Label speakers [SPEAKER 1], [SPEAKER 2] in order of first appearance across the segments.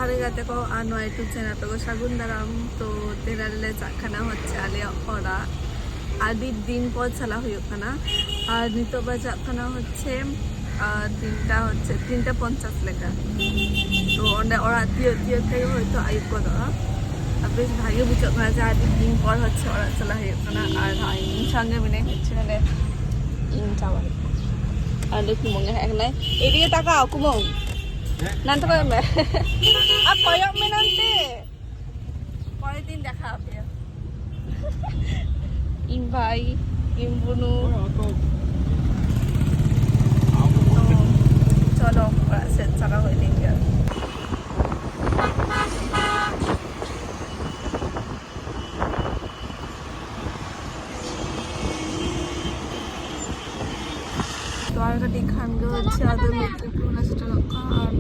[SPEAKER 1] ᱡᱚᱦᱟᱨ ᱜᱟᱛᱮ ᱠᱚ ᱟᱨ ᱱᱚᱣᱟ ᱤᱭᱩᱴᱩᱵ ᱪᱮᱱᱮᱞ ᱨᱮ ᱥᱟᱹᱜᱩᱱ ᱫᱟᱨᱟᱢ ᱛᱚ ᱛᱮᱨᱟ ᱨᱮᱞᱮ ᱪᱟᱜ ᱠᱟᱱᱟ ᱦᱚচ্ছে ᱟᱞᱮᱭᱟᱜ ᱚᱲᱟᱜ ᱟᱹᱰᱤ ᱫᱤन ᱯᱚᱨ ᱪᱟᱞᱟᱣ ᱦᱩᱭᱩᱜ ᱠᱟᱱᱟ ᱟᱨ ᱱᱤᱛᱚᱜ ᱵᱟᱡᱟᱜ ᱠᱟᱱᱟ ᱦচ্ছে 3:50 ᱞᱮᱠᱟ তো অন্ডে ওড়াগ তিয়ক থেকে হয়তো আয়ুব গদা আর বেশ ভাগে বুঝাগ করা যে আদি দিন পর হচ্ছে ওড়াগ চালা হয়ে কানা আর ইন সঙ্গে মিলে হচ্ছে মানে ইন চাওয়াই আর কুমঙ্গে হ্যাক নাই এদিকে তাকাও কুমং nanti kau mbak apa yang nanti pore din দেখা হবে ইমভাই ইমবুনু চলো সেট চাকা হয়ে দিকে तो आगे दिखान गे হচ্ছে আদর মেট্রিকপুর সেটা লক্ষ্য আর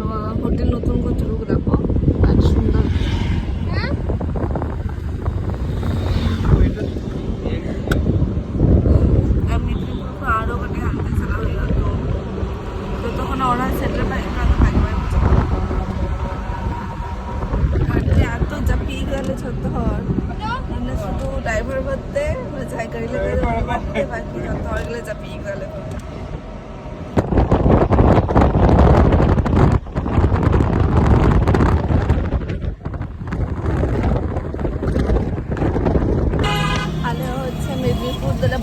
[SPEAKER 1] হোটেল নতুন করে শুরু করব আর সুন্দর আমি মেট্রিকপুর আরো কটি হাঁটতে চলা হয়ে গেল তো তখন ওরা সেটেল বাইক রাখা ভাই ভাই এত চাপিয়ে গেলে ছোট হর মানে শুধু ড্রাইভার বলতে যাই গাড়ি লেগে বাকি যত হয়ে গেলে চাপিয়ে গেলে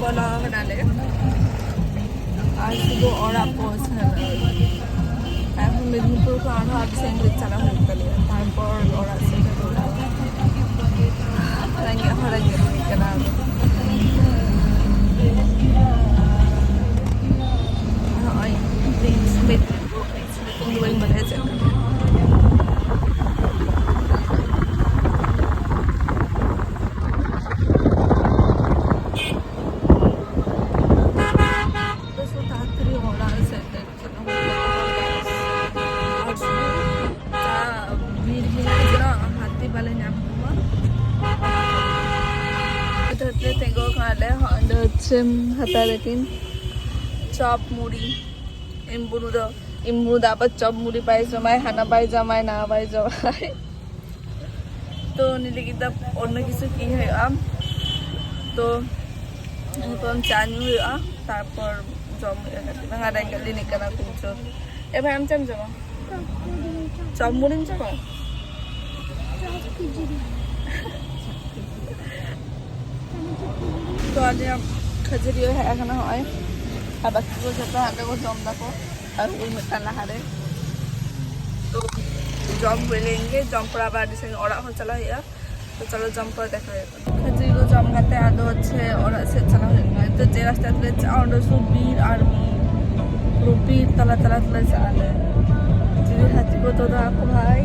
[SPEAKER 1] বলা নালে আর শুধু ওরা পৌঁছাবে এখন মেদিনীপুরকে আরো আগে চালা হয়ে গেলে তারপর ওরা সেটা হরাঙ্গে কেনা মেদিনীপুর বই মনে আছে hataretin chop muri imburu dapat chop muri pai jamai hana pai jamai na pai jamai তো নিলে kita অন্য কিছু কি হইয়া তো এখন চানি হইয়া তারপর জম হইয়া গাড়ি গেলি নিকানা কুচো এবার আমি চাম যাব চপ মুড়ি যাব তো আজ खजूरी है एखना होय আর বাকি को जब हाटे को जम दाको और उन में लाहारे तो जम लेंगे जम पर আবার ডিসেন ওরা হল চলা হইয়া তো চলো জম করে দেখা হবে खजूरी को जम গাতে আদো হচ্ছে ওরা সে চলা হইয়া তো যে রাস্তাতে চাউন্ড সুবীর আর রুপির তলা তলা তলা চালে যদি হাতি को तो देखो भाई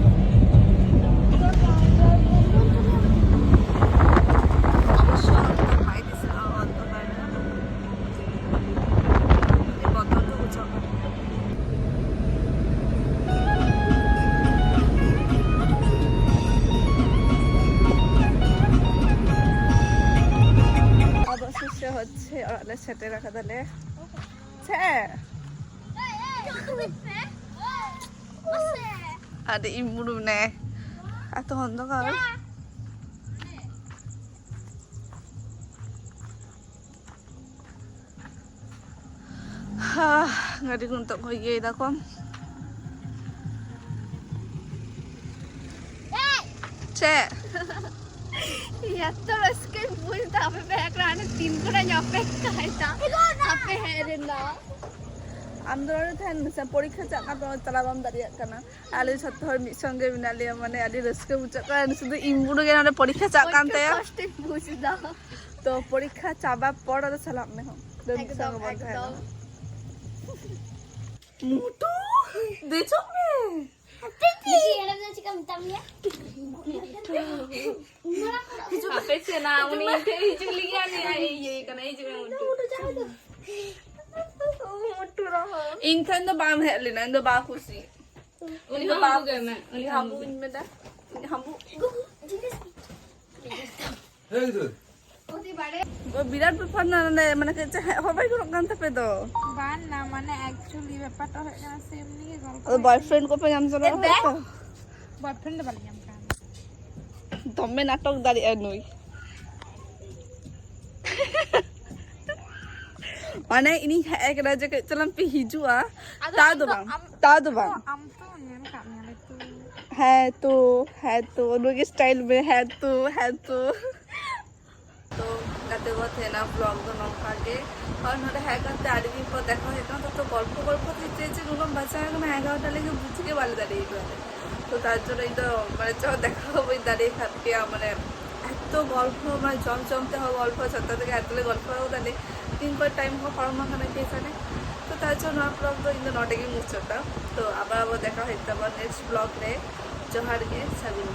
[SPEAKER 1] হচ্ছে ওরা সেটে রাখা দলে আরে ইমুরু নে এত অন্ধকার গাড়ি কিন্তু হয়ে গিয়ে দেখো
[SPEAKER 2] Yatta raske bulta ape background 3 kora nyape kaita ape herena
[SPEAKER 1] আমদরে থান পরীক্ষা চাকা তো চালাবাম দাঁড়িয়ে কানা আলে সত্য হর মি সঙ্গে বিনালে মানে আদি রসকে বুঝাকান শুধু ইমবুড়ো গেনা পরীক্ষা চাকান তায়া
[SPEAKER 2] কষ্টে বুঝি দাও
[SPEAKER 1] তো পরীক্ষা চাবা পড় আর সালাম মে হম
[SPEAKER 2] একদম একদম
[SPEAKER 1] মুটু দেখো মে
[SPEAKER 2] দেখি এরা বলছি কম তামিয়া
[SPEAKER 1] আপে সে না উনি হিজুক লিগা নি এই কানা এই যে মুটু যাও তো মুটু রহ ইনখান তো বাম হেলি না তো বা খুশি উনি তো বা গেনা উনি হামু ইনমেদা হামু এই তো ওতি বাড়ে বিরাট ব্যাপার না মানে সবাই কোন থাকবে তো
[SPEAKER 2] বান না মানে অ্যাকচুয়ালি ব্যাপারটা হয়ে গেছে এমনি গল্প
[SPEAKER 1] বয়ফ্রেন্ড को पे हम चला
[SPEAKER 2] বয়ফ্রেন্ড বলে আমরা
[SPEAKER 1] দমে নাটক দাঁড়িয়ে নই mana ini kayak raja ke jalan pi hijua ta do bang
[SPEAKER 2] am to nyen ka nyen itu
[SPEAKER 1] है तो उन के स्टाइल में है तो तो कहते वो थे ना ब्लॉग तो नौका के और नोटे है करते आड़ी दिन पर देखा है तो गल्प দিতে যে নুনম বাচ্চা এখন 11টা লেগে বুঝিয়ে ভালো দাঁড়িয়ে গেল তো তার জন্য এই তো মানে যখন দেখা হবে দাঁড়িয়ে খাচ্ছে মানে এত গল্প মানে জমজমতে হবে গল্প 7টা থেকে এতলে গল্প হবে তাহলে 3 पर टाइम को फॉर्म खाना केसाने तो तार जন্য ব্লগ তো ইন্দো নটেকে মুছটা তো আবার দেখা হইতে আবার নেক্সট ব্লগ রে জোহার গে সাবিন